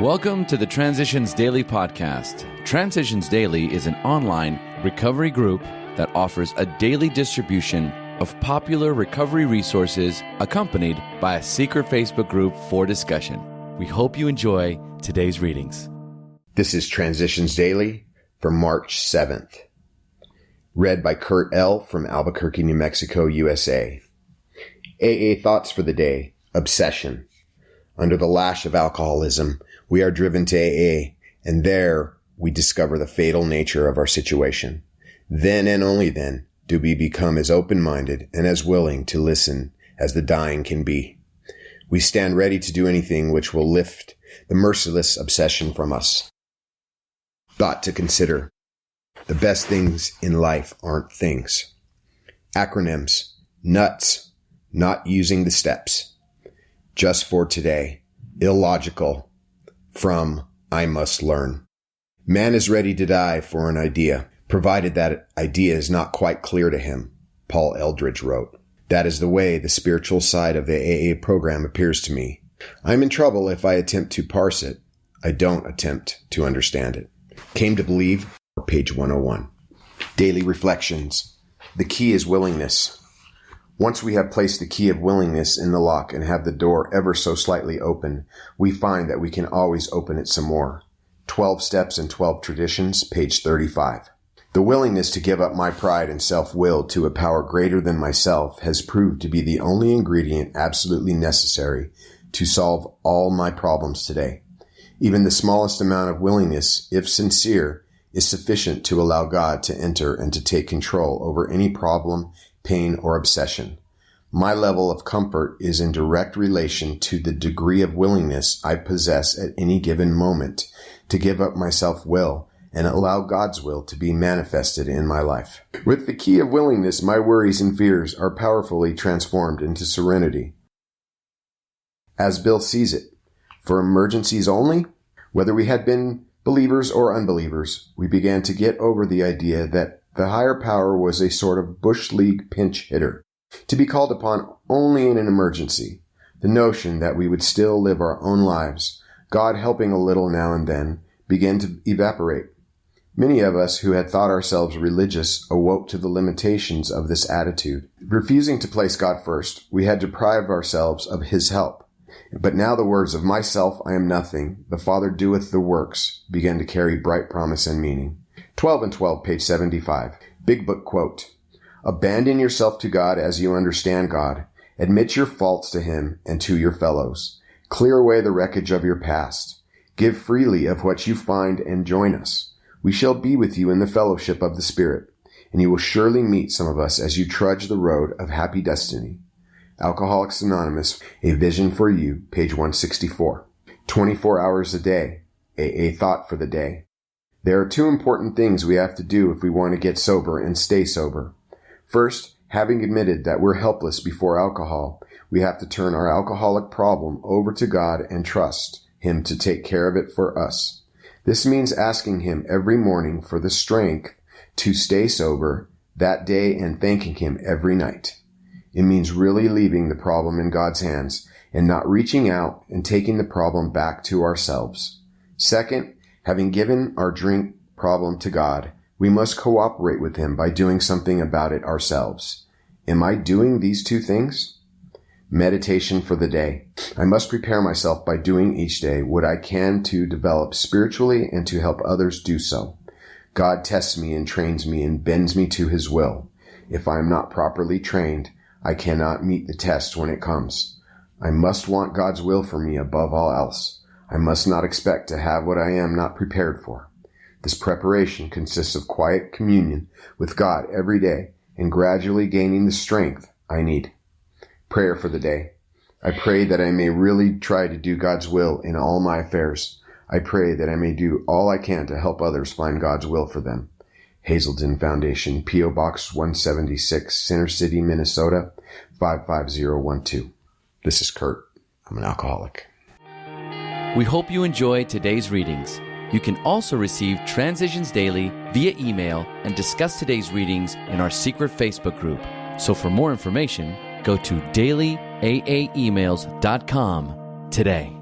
Welcome to the Transitions Daily podcast. Transitions Daily is an online recovery group that offers a daily distribution of popular recovery resources accompanied by a secret Facebook group for discussion. We hope you enjoy today's readings. This is Transitions Daily for March 7th. Read by Kurt L. from Albuquerque, New Mexico, USA. AA thoughts for the day. Obsession. Under the lash of alcoholism, we are driven to AA, and there we discover the fatal nature of our situation. Then and only then do we become as open-minded and as willing to listen as the dying can be. We stand ready to do anything which will lift the merciless obsession from us. Thought to consider. The best things in life aren't things. Acronyms. Nuts. Not using the steps. Just for today. Illogical. From I must learn. Man is ready to die for an idea, provided that idea is not quite clear to him, Paul Eldridge wrote. That is the way the spiritual side of the AA program appears to me. I'm in trouble if I attempt to parse it. I don't attempt to understand it. Came to believe, page 101. Daily reflections. The key is willingness. Once we have placed the key of willingness in the lock and have the door ever so slightly open, we find that we can always open it some more. 12 Steps and 12 Traditions, page 35. The willingness to give up my pride and self-will to a power greater than myself has proved to be the only ingredient absolutely necessary to solve all my problems today. Even the smallest amount of willingness, if sincere, is sufficient to allow God to enter and to take control over any problem, pain, or obsession. My level of comfort is in direct relation to the degree of willingness I possess at any given moment to give up my self-will and allow God's will to be manifested in my life. With the key of willingness, my worries and fears are powerfully transformed into serenity. As Bill sees it, for emergencies only, whether we had been believers or unbelievers, we began to get over the idea that the higher power was a sort of Bush League pinch hitter, to be called upon only in an emergency. The notion that we would still live our own lives, God helping a little now and then, began to evaporate. Many of us who had thought ourselves religious awoke to the limitations of this attitude. Refusing to place God first, we had deprived ourselves of His help. But now the words of myself I am nothing, the Father doeth the works, began to carry bright promise and meaning. 12 and 12, page 75. Big Book quote. Abandon yourself to God as you understand God. Admit your faults to Him and to your fellows. Clear away the wreckage of your past. Give freely of what you find and join us. We shall be with you in the fellowship of the Spirit, and you will surely meet some of us as you trudge the road of happy destiny. Alcoholics Anonymous, A Vision for You, page 164. 24 hours a day. AA thought for the day. There are two important things we have to do if we want to get sober and stay sober. First, having admitted that we're helpless before alcohol, we have to turn our alcoholic problem over to God and trust Him to take care of it for us. This means asking Him every morning for the strength to stay sober that day and thanking Him every night. It means really leaving the problem in God's hands and not reaching out and taking the problem back to ourselves. Second, having given our drink problem to God, we must cooperate with Him by doing something about it ourselves. Am I doing these two things? Meditation for the day. I must prepare myself by doing each day what I can to develop spiritually and to help others do so. God tests me and trains me and bends me to His will. If I am not properly trained, I cannot meet the test when it comes. I must want God's will for me above all else. I must not expect to have what I am not prepared for. This preparation consists of quiet communion with God every day and gradually gaining the strength I need. Prayer for the day. I pray that I may really try to do God's will in all my affairs. I pray that I may do all I can to help others find God's will for them. Hazelden Foundation, P.O. Box 176, Center City, Minnesota, 55012. This is Kurt. I'm an alcoholic. We hope you enjoy today's readings. You can also receive Transitions Daily via email and discuss today's readings in our secret Facebook group. So for more information, go to dailyaaemails.com today.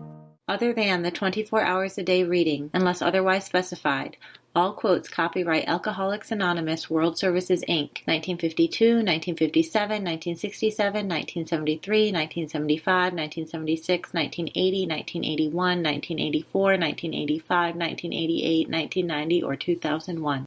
other than the 24 hours a day reading, unless otherwise specified. All quotes copyright Alcoholics Anonymous World Services, Inc., 1952, 1957, 1967, 1973, 1975, 1976, 1980, 1981, 1984, 1985, 1988, 1990, or 2001.